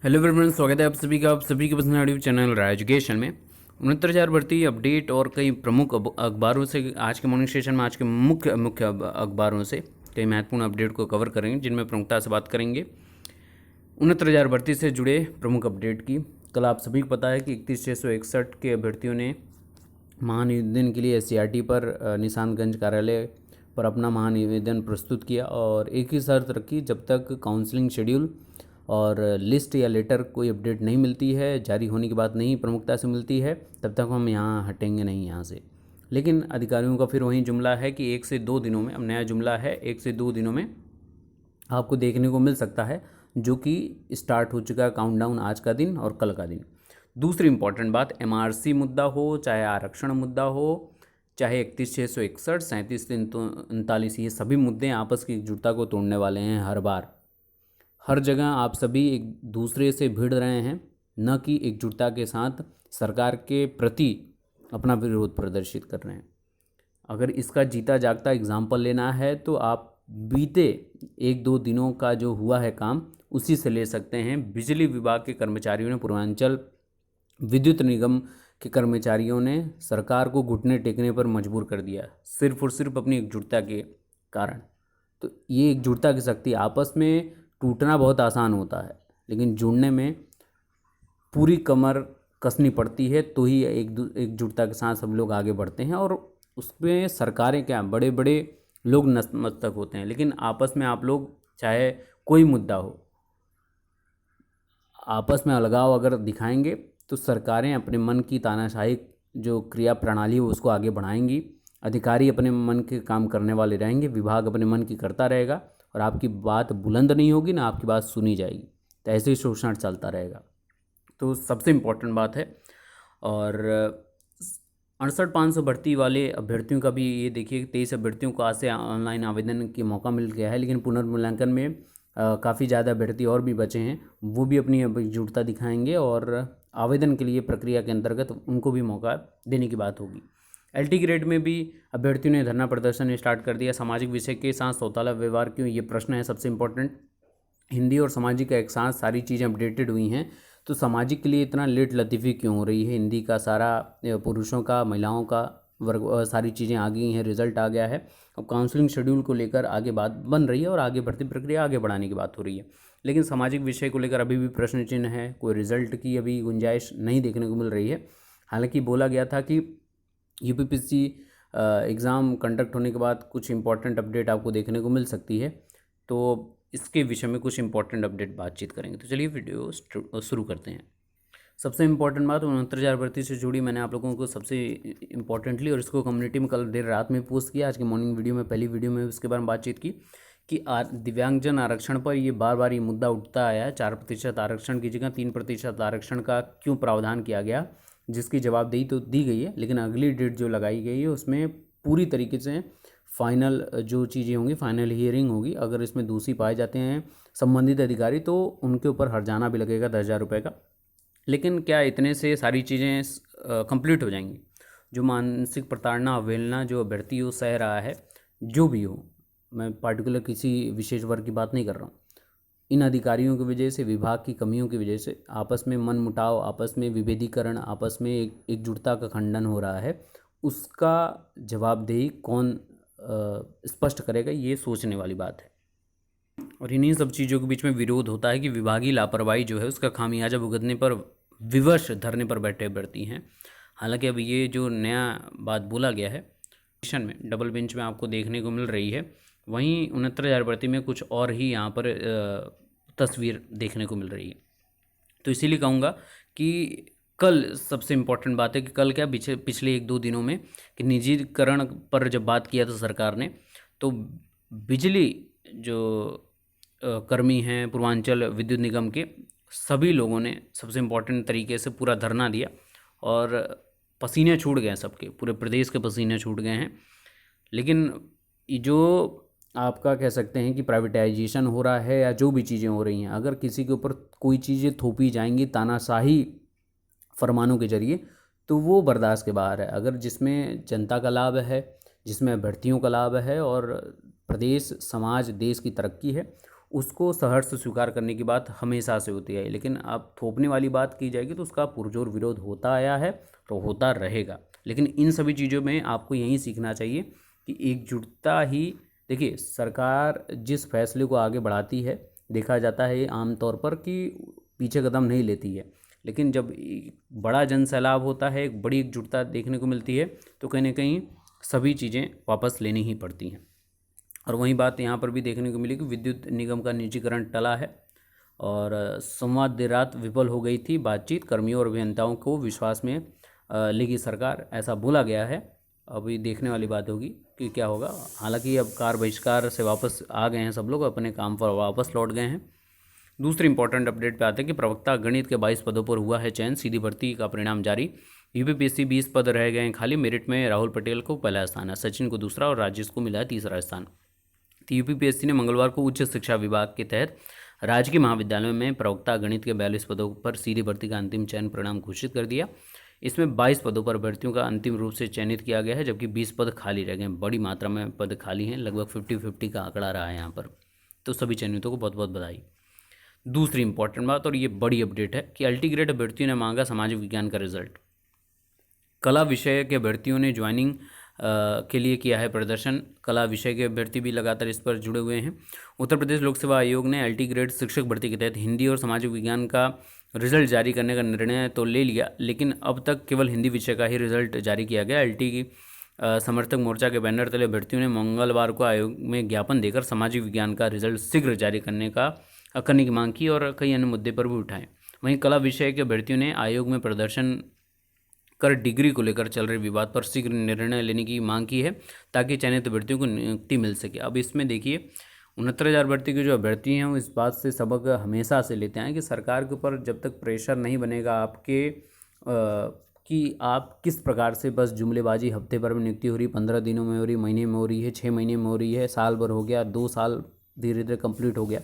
Hello everyone, स्वागत है आप सभी के पसंद यूट्यूब चैनल राय एजुकेशन में 69,000 भर्ती अपडेट और कई प्रमुख अखबारों से आज के मॉर्निंग सेशन में आज के मुख्य मुख्य अखबारों से कई महत्वपूर्ण अपडेट को कवर करेंगे, जिनमें प्रमुखता से बात करेंगे 69,000 भर्ती से जुड़े प्रमुख अपडेट की। कल आप सभी को पता है कि 31,661 के अभ्यर्थियों ने महानिवेदन के लिए SCRT पर निशानगंज कार्यालय पर अपना महानिवेदन प्रस्तुत किया और एक ही शर्त रखी, जब तक काउंसलिंग शेड्यूल और लिस्ट या लेटर कोई अपडेट नहीं मिलती है, जारी होने की बात नहीं प्रमुखता से मिलती है, तब तक हम यहाँ हटेंगे नहीं यहाँ से। लेकिन अधिकारियों का फिर वही जुमला है कि 1 से 2 दिनों में, अब नया जुमला है, 1 से 2 दिनों में आपको देखने को मिल सकता है, जो कि स्टार्ट हो चुका है काउंटडाउन, आज का दिन और कल का दिन। दूसरी इंपॉर्टेंट बात, MRC मुद्दा हो, चाहे आरक्षण मुद्दा हो, चाहे 31,661, 37,339, ये सभी मुद्दे आपस की एकजुटता को तोड़ने वाले हैं। हर बार हर जगह आप सभी एक दूसरे से भिड़ रहे हैं, न कि एकजुटता के साथ सरकार के प्रति अपना विरोध प्रदर्शित कर रहे हैं। अगर इसका जीता जागता एग्जाम्पल लेना है तो आप बीते 1-2 दिनों का जो हुआ है काम, उसी से ले सकते हैं। बिजली विभाग के कर्मचारियों ने, पूर्वांचल विद्युत निगम के कर्मचारियों ने सरकार को घुटने टेकने पर मजबूर कर दिया, सिर्फ और सिर्फ अपनी एकजुटता के कारण। तो ये एकजुटता की शक्ति, आपस में टूटना बहुत आसान होता है, लेकिन जुड़ने में पूरी कमर कसनी पड़ती है, तो ही एकजुटता के साथ सब लोग आगे बढ़ते हैं। और उसमें सरकारें क्या, बड़े बड़े लोग नतमस्तक होते हैं, लेकिन आपस में आप लोग, चाहे कोई मुद्दा हो, आपस में अलगाव अगर दिखाएंगे तो सरकारें अपने मन की तानाशाही जो क्रिया प्रणाली है उसको आगे बढ़ाएंगी। अधिकारी अपने मन के काम करने वाले रहेंगे, विभाग अपने मन की करता रहेगा, और आपकी बात बुलंद नहीं होगी ना आपकी बात सुनी जाएगी। तो ऐसे ही शोषण चलता रहेगा। तो सबसे इम्पोर्टेंट बात है। और 68,500 भर्ती वाले अभ्यर्थियों का भी ये देखिए, 23 अभ्यर्थियों को आज से ऑनलाइन आवेदन के मौका मिल गया है, लेकिन पुनर्मूल्यांकन में काफ़ी ज़्यादा अभ्यर्थी और भी बचे हैं, वो भी अपनी एकजुटता दिखाएंगे और आवेदन के लिए प्रक्रिया के अंतर्गत उनको भी मौका देने की बात होगी। LT ग्रेड में भी अभ्यर्थियों ने धरना प्रदर्शन स्टार्ट कर दिया। सामाजिक विषय के साथ सौताला व्यवहार क्यों, ये प्रश्न है सबसे इम्पोर्टेंट। हिंदी और सामाजिक का एक साथ सारी चीज़ें अपडेटेड हुई हैं, तो सामाजिक के लिए इतना लेट लतीफ़ी क्यों हो रही है? हिंदी का सारा पुरुषों का, महिलाओं का वर्ग, सारी चीज़ें आ गई हैं, रिजल्ट आ गया है। अब काउंसलिंग शेड्यूल को लेकर आगे बात बन रही है और आगे भर्ती प्रक्रिया आगे बढ़ाने की बात हो रही है, लेकिन सामाजिक विषय को लेकर अभी भी प्रश्न चिन्ह है। कोई रिजल्ट की अभी गुंजाइश नहीं देखने को मिल रही है। हालांकि बोला गया था कि UPPSC एग्ज़ाम कंडक्ट होने के बाद कुछ इंपॉर्टेंट अपडेट आपको देखने को मिल सकती है, तो इसके विषय में कुछ इंपॉर्टेंट अपडेट बातचीत करेंगे। तो चलिए वीडियो शुरू करते हैं। सबसे इंपॉर्टेंट बात 69,000 भर्ती से जुड़ी मैंने आप लोगों को सबसे इंपॉर्टेंटली, और इसको कम्युनिटी में कल देर रात में पोस्ट किया, आज की मॉर्निंग वीडियो में, पहली वीडियो में उसके बारे में बातचीत की कि दिव्यांगजन आरक्षण पर ये बार बार ये मुद्दा उठता आया है। 4% आरक्षण की जगह 3% आरक्षण का क्यों प्रावधान किया गया, जिसकी जवाबदेही तो दी गई है, लेकिन अगली डेट जो लगाई गई है उसमें पूरी तरीके से फाइनल जो चीज़ें होंगी, फाइनल हियरिंग होगी। अगर इसमें दोषी पाए जाते हैं संबंधित अधिकारी, तो उनके ऊपर हर्जाना भी लगेगा 10,000 रुपये का। लेकिन क्या इतने से सारी चीज़ें कंप्लीट हो जाएंगी? जो मानसिक प्रताड़ना, अवहेलना जो अभ्यर्थी हो सह रहा है, जो भी हो, मैं पार्टिकुलर किसी विशेष वर्ग की बात नहीं कर रहा हूँ, इन अधिकारियों की वजह से, विभाग की कमियों की वजह से आपस में मनमुटाव, आपस में विभेदीकरण, आपस में एकजुटता का खंडन हो रहा है। उसका जवाबदेही कौन स्पष्ट करेगा, ये सोचने वाली बात है। और इन्हीं सब चीज़ों के बीच में विरोध होता है कि विभागीय लापरवाही जो है उसका खामियाजा भुगतने पर विवश धरने पर बैठे बढ़ती हैं। हालांकि अब ये जो नया बात बोला गया है में डबल बेंच में आपको देखने को मिल रही है, वहीं 69,000 भर्ती में कुछ और ही यहाँ पर तस्वीर देखने को मिल रही है। तो इसीलिए कहूँगा कि कल सबसे इम्पोर्टेंट बात है कि कल क्या, पिछले 1-2 दिनों में कि निजीकरण पर जब बात किया था सरकार ने, तो बिजली जो कर्मी हैं पूर्वांचल विद्युत निगम के, सभी लोगों ने सबसे इम्पोर्टेंट तरीके से पूरा धरना दिया और पसीने छूट गए, सबके, पूरे प्रदेश के पसीने छूट गए हैं। लेकिन जो आपका कह सकते हैं कि प्राइवेटाइजेशन हो रहा है या जो भी चीज़ें हो रही हैं, अगर किसी के ऊपर कोई चीज़ें थोपी जाएंगी तानाशाही फरमानों के जरिए, तो वो बर्दाश्त के बाहर है। अगर जिसमें जनता का लाभ है, जिसमें अभ्यर्थियों का लाभ है और प्रदेश, समाज, देश की तरक्की है, उसको सहर्ष स्वीकार करने की बात हमेशा से होती है, लेकिन अब थोपने वाली बात की जाएगी तो उसका पुरजोर विरोध होता आया है तो होता रहेगा। लेकिन इन सभी चीज़ों में आपको यही सीखना चाहिए कि एकजुटता ही, देखिए सरकार जिस फैसले को आगे बढ़ाती है, देखा जाता है आमतौर पर कि पीछे कदम नहीं लेती है, लेकिन जब बड़ा जन सैलाब होता है, एक बड़ी एकजुटता देखने को मिलती है, तो कहीं ना कहीं सभी चीज़ें वापस लेनी ही पड़ती हैं। और वही बात यहाँ पर भी देखने को मिली कि विद्युत निगम का निजीकरण टला है और संवाद देर रात विफल हो गई थी बातचीत, कर्मियों और अभियंताओं को विश्वास में लेगी सरकार, ऐसा बोला गया है। अभी देखने वाली बात होगी कि क्या होगा। हालांकि अब कार बहिष्कार से वापस आ गए हैं, सब लोग अपने काम पर वापस लौट गए हैं। दूसरी इंपॉर्टेंट अपडेट पे आते हैं कि प्रवक्ता गणित के 22 पदों पर हुआ है चयन, सीधी भर्ती का परिणाम जारी। यूपीपीएससी 20 पद रह गए हैं खाली, मेरिट में राहुल पटेल को पहला स्थान है, सचिन को दूसरा और राजेश को मिला है तीसरा स्थान। तो यूपीपीएससी ने मंगलवार को उच्च शिक्षा विभाग के तहत राजकीय महाविद्यालयों में प्रवक्ता गणित के 42 पदों पर सीधी भर्ती का अंतिम चयन परिणाम घोषित कर दिया। इसमें 22 पदों पर अभ्यर्थियों का अंतिम रूप से चयनित किया गया है, जबकि 20 पद खाली रह गए। बड़ी मात्रा में पद खाली हैं, लगभग 50-50 का आंकड़ा रहा है यहाँ पर। तो सभी चयनितों को बहुत बहुत बधाई। दूसरी इंपॉर्टेंट बात, और ये बड़ी अपडेट है, कि अल्टीग्रेड अभ्यर्थियों ने मांगा सामाजिक विज्ञान का रिजल्ट। कला विषय के अभ्यर्थियों ने ज्वाइनिंग के लिए किया है प्रदर्शन। कला विषय के अभ्यर्थी भी लगातार इस पर जुड़े हुए हैं। उत्तर प्रदेश लोक सेवा आयोग ने अल्टीग्रेड शिक्षक भर्ती के तहत हिंदी और सामाजिक विज्ञान का रिजल्ट जारी करने का निर्णय तो ले लिया, लेकिन अब तक केवल हिंदी विषय का ही रिजल्ट जारी किया गया। एलटी की समर्थक मोर्चा के बैनर तले अभ्यर्थियों ने मंगलवार को आयोग में ज्ञापन देकर सामाजिक विज्ञान का रिजल्ट शीघ्र जारी करने की मांग की और कई अन्य मुद्दे पर भी उठाए। वहीं कला विषय के अभ्यर्थियों ने आयोग में प्रदर्शन कर डिग्री को लेकर चल रहे विवाद पर शीघ्र निर्णय लेने की मांग की है, ताकि चयनित अभ्यर्थियों को नियुक्ति मिल सके। अब इसमें देखिए 69,000 भर्ती के जो अभ्यर्थी हैं वो इस बात से सबक हमेशा से लेते हैं कि सरकार के ऊपर जब तक प्रेशर नहीं बनेगा आपके कि आप किस प्रकार से बस जुमलेबाजी, हफ्ते भर में नियुक्ति हो रही, 15 दिनों में हो रही, महीने में हो रही है, 6 महीने में हो रही है, साल भर हो गया, 2 साल धीरे धीरे कंप्लीट हो गया,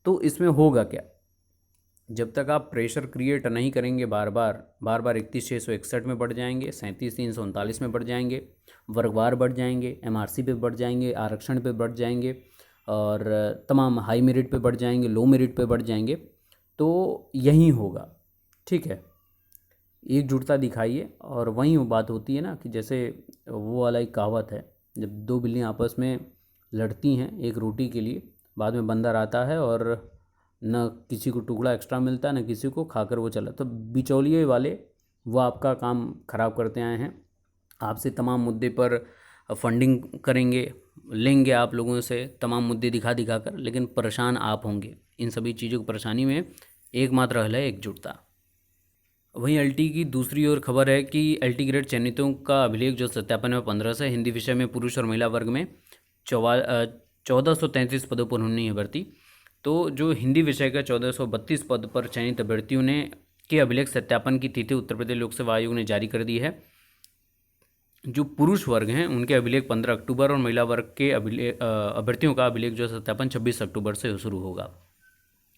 तो इसमें होगा क्या? जब तक आप प्रेशर क्रिएट नहीं करेंगे, बार बार 31,661 में बढ़ जाएंगे, 37,339 में बढ़ जाएंगे, वर्गवार बढ़ जाएंगे, एमआरसी पे बढ़ जाएंगे, आरक्षण पे बढ़ जाएंगे और तमाम हाई मेरिट पे बढ़ जाएंगे, लो मेरिट पे बढ़ जाएंगे, तो यही होगा। ठीक है, एकजुटता दिखाइए। और वहीं वो बात होती है ना कि जैसे वो वाला एक कहावत है, जब दो बिल्लियाँ आपस में लड़ती हैं एक रोटी के लिए, बाद में बंदर आता है और न किसी को टुकड़ा एक्स्ट्रा मिलता है, न किसी को, खाकर वो चला। तो बिचौलिए वाले वो आपका काम ख़राब करते आए हैं, आपसे तमाम मुद्दे पर फंडिंग करेंगे, लेंगे आप लोगों से तमाम मुद्दे दिखा कर, लेकिन परेशान आप होंगे। इन सभी चीज़ों की परेशानी में एकमात्र हल है एकजुटता। वहीं एलटी की दूसरी ओर खबर है कि एलटी ग्रेड चयनितों का अभिलेख जो सत्यापन है 15 से, हिंदी विषय में पुरुष और महिला वर्ग में 1433 पदों पर होनी है भर्ती। तो जो हिंदी विषय का 1432 पद पर चयनित अभ्यर्थियों ने के अभिलेख सत्यापन की तिथि उत्तर प्रदेश लोक सेवा आयोग ने जारी कर दी है। जो पुरुष वर्ग हैं उनके अभिलेख 15 अक्टूबर और महिला वर्ग के अभ्यर्थियों का अभिलेख जो सत्यापन 26 अक्टूबर से शुरू होगा।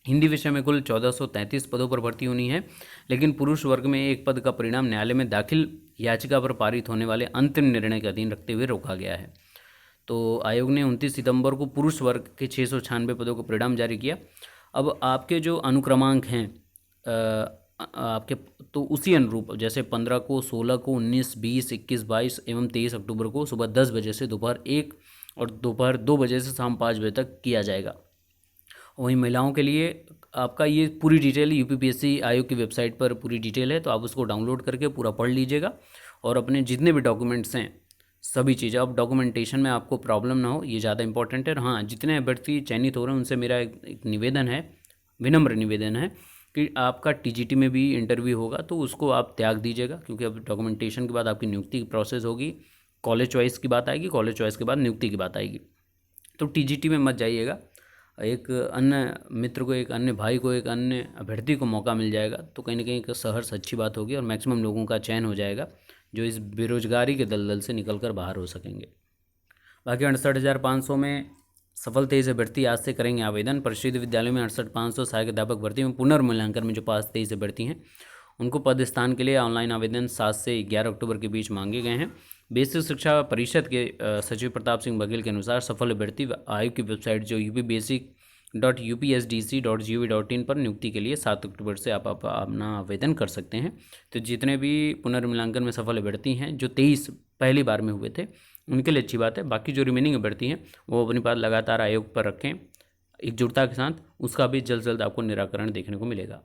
हिंदी विषय में कुल 1433 पदों पर भर्ती होनी है, लेकिन पुरुष वर्ग में एक पद का परिणाम न्यायालय में दाखिल याचिका पर पारित होने वाले अंतिम निर्णय के अधीन रखते हुए रोका गया है। तो आयोग ने 29 सितंबर को पुरुष वर्ग के 696 पदों का परिणाम जारी किया। अब आपके जो अनुक्रमांक हैं आपके, तो उसी अनुरूप जैसे 15 को, 16 को, 19, 20, 21, 22 एवं 23 अक्टूबर को सुबह 10 बजे से दोपहर 1 और दोपहर 2 बजे से शाम 5 बजे तक किया जाएगा। वहीं महिलाओं के लिए आपका ये पूरी डिटेल यूपीपीएससी आयोग की वेबसाइट पर पूरी डिटेल है, तो आप उसको डाउनलोड करके पूरा पढ़ लीजिएगा और अपने जितने भी डॉक्यूमेंट्स हैं सभी चीज़ें, अब डॉक्यूमेंटेशन में आपको प्रॉब्लम ना हो, ये ज़्यादा इंपॉर्टेंट है। और हाँ, जितने अभ्यर्थी चयनित हो रहे हैं उनसे मेरा एक निवेदन है, विनम्र निवेदन है कि आपका टीजीटी में भी इंटरव्यू होगा तो उसको आप त्याग दीजिएगा, क्योंकि अब डॉक्यूमेंटेशन के बाद आपकी नियुक्ति की प्रोसेस होगी, कॉलेज चॉइस की बात आएगी, कॉलेज चॉइस के बाद नियुक्ति की बात आएगी। तो टीजीटी में मत जाइएगा, एक अन्य मित्र को, एक अन्य भाई को, एक अन्य अभ्यर्थी को मौका मिल जाएगा तो कहीं ना कहीं एक सहर्ष अच्छी बात होगी और मैक्सिमम लोगों का चयन हो जाएगा जो इस बेरोजगारी के दलदल से निकलकर बाहर हो सकेंगे। बाकी 68,500 में सफल 23 अभ्यर्थी आज से करेंगे आवेदन। परिषद विद्यालय में 68,500 सहायक अध्यापक भर्ती में पुनर्मूल्यांकन में जो पास 23 अभ्यर्थी हैं उनको पद स्थान के लिए ऑनलाइन आवेदन 7 से 11 अक्टूबर के बीच मांगे गए हैं। बेसिक शिक्षा परिषद के सचिव प्रताप सिंह बघेल के अनुसार सफल अभ्यर्थी आयोग की वेबसाइट जो यूपी बेसिक www.upsdc.gov.in पर नियुक्ति के लिए 7 अक्टूबर से आप अपना आवेदन कर सकते हैं। तो जितने भी पुनर्मूल्यांकन में सफल अभ्यर्थी हैं जो 23 पहली बार में हुए थे उनके लिए अच्छी बात है। बाकी जो रिमेनिंग अभ्यर्थी हैं वो अपनी बात लगातार आयोग पर रखें एकजुटता के साथ, उसका भी जल्द से जल्द आपको निराकरण देखने को मिलेगा।